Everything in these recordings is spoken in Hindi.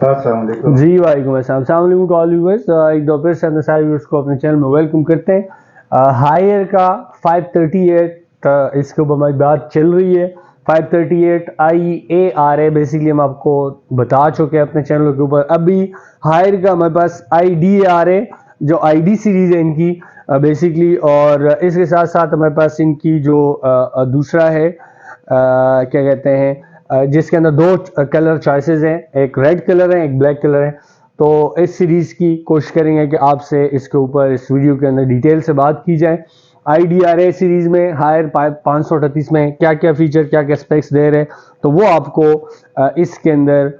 अस्सलाम वालेकुम। जी वालेकुम अस्सलाम। अस्सलाम वालेकुम टू ऑल व्यूअर्स। एक बार फिर से अपने सारे व्यूअर्स को अपने चैनल में वेलकम करते हैं। हायर का 538 इसके ऊपर हमारी बात चल रही है। 538 IARA बेसिकली हम आपको बता चुके हैं अपने चैनल के ऊपर। अभी हायर का हमारे पास IDRA जो ID सीरीज है इनकी बेसिकली, और इसके साथ साथ हमारे पास इनकी जो दूसरा है क्या कहते हैं जिसके अंदर दो कलर चॉइसेस हैं, एक रेड कलर है एक ब्लैक कलर है। तो इस सीरीज की कोशिश करेंगे कि आपसे इसके ऊपर इस वीडियो के अंदर डिटेल से बात की जाए। IDRA सीरीज में हायर 538 में क्या क्या फीचर क्या क्या स्पेक्स दे रहे हैं, तो वो आपको इसके अंदर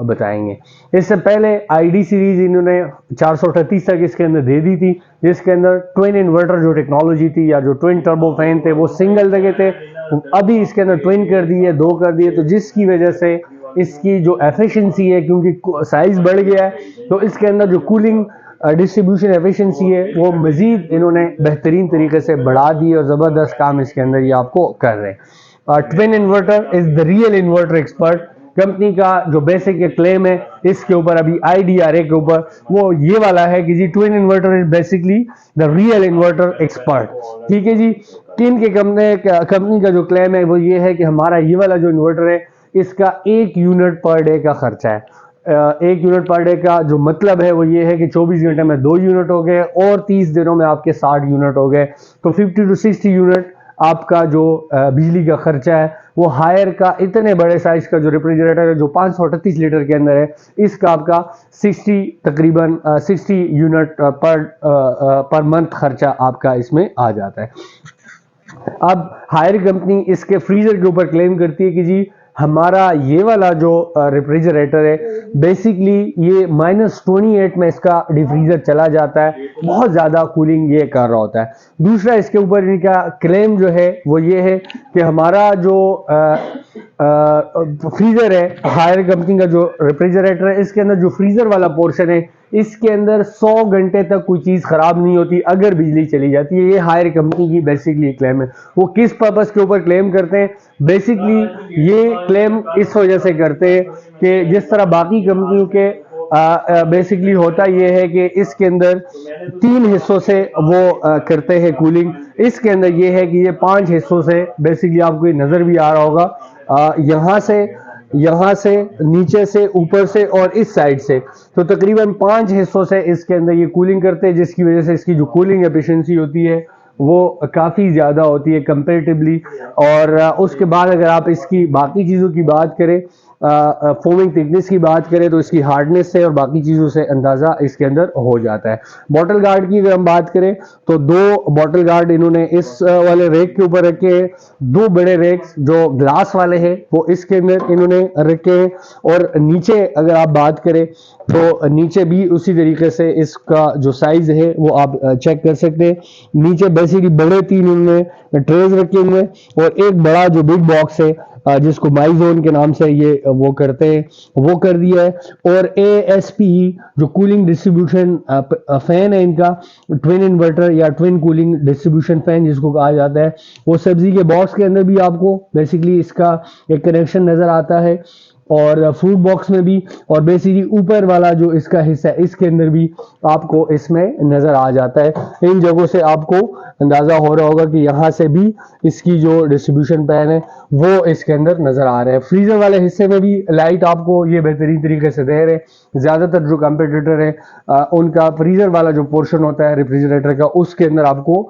बताएंगे। इससे पहले ID सीरीज इन्होंने 438 तक इसके अंदर दे दी थी, जिसके अंदर ट्विन इन्वर्टर जो टेक्नोलॉजी थी या जो ट्विन टर्बो फैन थे वो सिंगल लगे थे। अभी इसके अंदर ट्विन कर दिए, दो कर दिए, तो जिसकी वजह से इसकी जो एफिशिएंसी है, क्योंकि साइज बढ़ गया है तो इसके अंदर जो कूलिंग डिस्ट्रीब्यूशन एफिशिएंसी है वो मजीद इन्होंने बेहतरीन तरीके से बढ़ा दी और ज़बरदस्त काम इसके अंदर ये आपको कर रहे हैं। Twin inverter is the real inverter expert company का जो बेसिक क्लेम है इसके ऊपर अभी IDRA के ऊपर वो ये वाला है कि जी twin inverter is basically the real inverter expert. ठीक है जी। किन के कंपनी का जो क्लेम है वो ये है कि हमारा ये वाला जो इन्वर्टर है इसका 1 यूनिट पर डे का खर्चा है। 1 यूनिट पर डे का जो मतलब है वो ये है कि 24 घंटे में 2 यूनिट हो गए और 30 दिनों में आपके 60 यूनिट हो गए, तो 50 to 60 यूनिट आपका जो बिजली का खर्चा है वो हायर का इतने बड़े साइज का जो रेफ्रिजरेटर है जो 538 लीटर के अंदर है इसका आपका 60 तकरीबन 60 यूनिट पर मंथ खर्चा आपका इसमें आ जाता है। अब हायर कंपनी इसके फ्रीजर के ऊपर क्लेम करती है कि जी हमारा ये वाला जो रेफ्रिजरेटर है बेसिकली ये -28 में इसका डिफ्रीजर चला जाता है, बहुत ज़्यादा कूलिंग ये कर रहा होता है। दूसरा इसके ऊपर इनका क्लेम जो है वो ये है कि हमारा जो फ्रीजर है, हायर कंपनी का जो रेफ्रिजरेटर है इसके अंदर जो फ्रीजर वाला पोर्शन है इसके अंदर 100 घंटे तक कोई चीज़ खराब नहीं होती अगर बिजली चली जाती है। ये हायर कंपनी की बेसिकली क्लेम है। वो किस पर्पस के ऊपर क्लेम करते हैं, बेसिकली ये क्लेम इस वजह से करते हैं कि जिस तरह बाकी कंपनियों के बेसिकली होता ये है कि इसके अंदर 3 हिस्सों से वो करते हैं कूलिंग, इसके अंदर ये है कि ये 5 हिस्सों से बेसिकली आपको ये नज़र भी आ रहा होगा, यहाँ से नीचे से ऊपर से और इस साइड से, तो तकरीबन 5 हिस्सों से इसके अंदर ये कूलिंग करते हैं, जिसकी वजह से इसकी जो कूलिंग एफिशिएंसी होती है वो काफ़ी ज़्यादा होती है कंपेरेटिवली। और उसके बाद अगर आप इसकी बाकी चीज़ों की बात करें, फोमिंग थिकनेस की बात करें, तो इसकी हार्डनेस से और बाकी चीज़ों से अंदाज़ा इसके अंदर हो जाता है। बॉटल गार्ड की अगर हम बात करें तो 2 बॉटल गार्ड इन्होंने इस वाले रेक के ऊपर रखे हैं। 2 बड़े रेक्स जो ग्लास वाले हैं वो इसके अंदर इन्होंने रखे हैं, और नीचे अगर आप बात करें तो नीचे भी उसी तरीके से इसका जो साइज है वो आप चेक कर सकते हैं। नीचे बेसिकली बड़े 3 इन्होंने ट्रेज रखे हुए हैं और एक बड़ा जो बिग बॉक्स है जिसको माइजोन के नाम से ये वो करते हैं वो कर दिया है। और ASPE जो कूलिंग डिस्ट्रीब्यूशन फैन है इनका, ट्विन इन्वर्टर या ट्विन कूलिंग डिस्ट्रीब्यूशन फैन जिसको कहा जाता है, वो सब्जी के बॉक्स के अंदर भी आपको बेसिकली इसका एक कनेक्शन नजर आता है और फ्रूट बॉक्स में भी, और बेसिकली ऊपर वाला जो इसका हिस्सा है इसके अंदर भी आपको इसमें नज़र आ जाता है। इन जगहों से आपको अंदाज़ा हो रहा होगा कि यहाँ से भी इसकी जो डिस्ट्रीब्यूशन पैन है वो इसके अंदर नज़र आ रहे हैं। फ्रीजर वाले हिस्से में भी लाइट आपको ये बेहतरीन तरीके से दे रहे हैं। ज़्यादातर जो कंपटीटर है उनका फ्रीजर वाला जो पोर्शन होता है रेफ्रिजरेटर का उसके अंदर आपको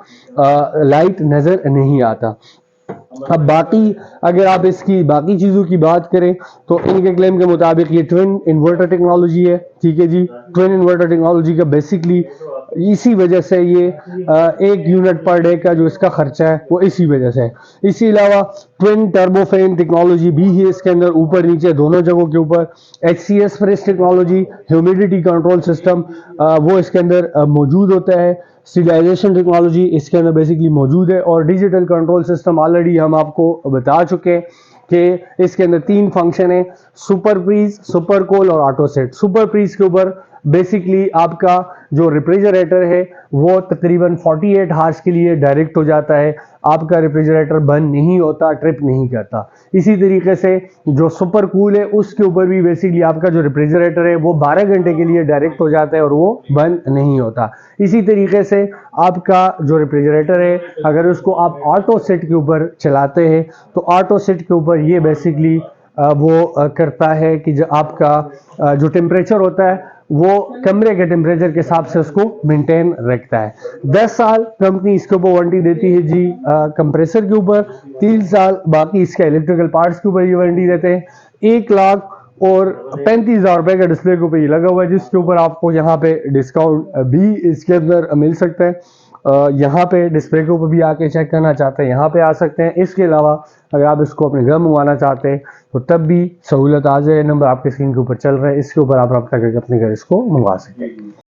लाइट नज़र नहीं आता। अब बाकी अगर आप इसकी बाकी चीज़ों की बात करें तो इनके क्लेम के मुताबिक ये ट्विन इन्वर्टर टेक्नोलॉजी है। ठीक है जी। ट्विन इन्वर्टर टेक्नोलॉजी का बेसिकली इसी वजह से ये 1 यूनिट पर डे का जो इसका खर्चा है वो इसी वजह से है। इसी अलावा ट्विन टर्बो फैन टेक्नोलॉजी भी है इसके अंदर, ऊपर नीचे दोनों जगहों के ऊपर। HCS fresh technology, humidity control system वो इसके अंदर मौजूद होता है। स्टीलाइजेशन टेक्नोलॉजी इसके अंदर बेसिकली मौजूद है, और डिजिटल कंट्रोल सिस्टम ऑलरेडी हम आपको बता चुके हैं कि इसके अंदर 3 फंक्शन है, सुपर फ्रीज, सुपर कोल और ऑटो सेट। सुपर फ्रीज के ऊपर बेसिकली आपका जो रेफ्रिजरेटर है वो तकरीबन 48 हार्स के लिए डायरेक्ट हो जाता है, आपका रेफ्रिजरेटर बंद नहीं होता, ट्रिप नहीं करता। इसी तरीके से जो सुपर कूल है उसके ऊपर भी बेसिकली आपका जो रेफ्रिजरेटर है वो 12 घंटे के लिए डायरेक्ट हो जाता है और वो बंद नहीं होता। इसी तरीके से आपका जो रेफ्रिजरेटर है अगर उसको आप ऑटो सेट के ऊपर चलाते हैं तो ऑटो सेट के ऊपर ये बेसिकली वो करता है कि जो आपका जो टेम्परेचर होता है वो कमरे के टेम्परेचर के हिसाब से उसको मेंटेन रखता है। 10 साल कंपनी इसके ऊपर वारंटी देती है जी कंप्रेसर के ऊपर, 3 साल बाकी इसके इलेक्ट्रिकल पार्ट्स के ऊपर ये वारंटी देते हैं। 1,35,000 रुपए का डिस्प्ले के ऊपर ये लगा हुआ है जिसके ऊपर आपको यहाँ पे डिस्काउंट भी इसके अंदर मिल सकता है। यहाँ पे डिस्प्ले के ऊपर भी आके चेक करना चाहते हैं यहाँ पे आ सकते हैं। इसके अलावा अगर आप इसको अपने घर मंगवाना चाहते हैं तो तब भी सहूलत आ जाए, नंबर आपके स्क्रीन के ऊपर चल रहा है, इसके ऊपर आप रब्ता करके अपने घर इसको मंगवा सकते हैं।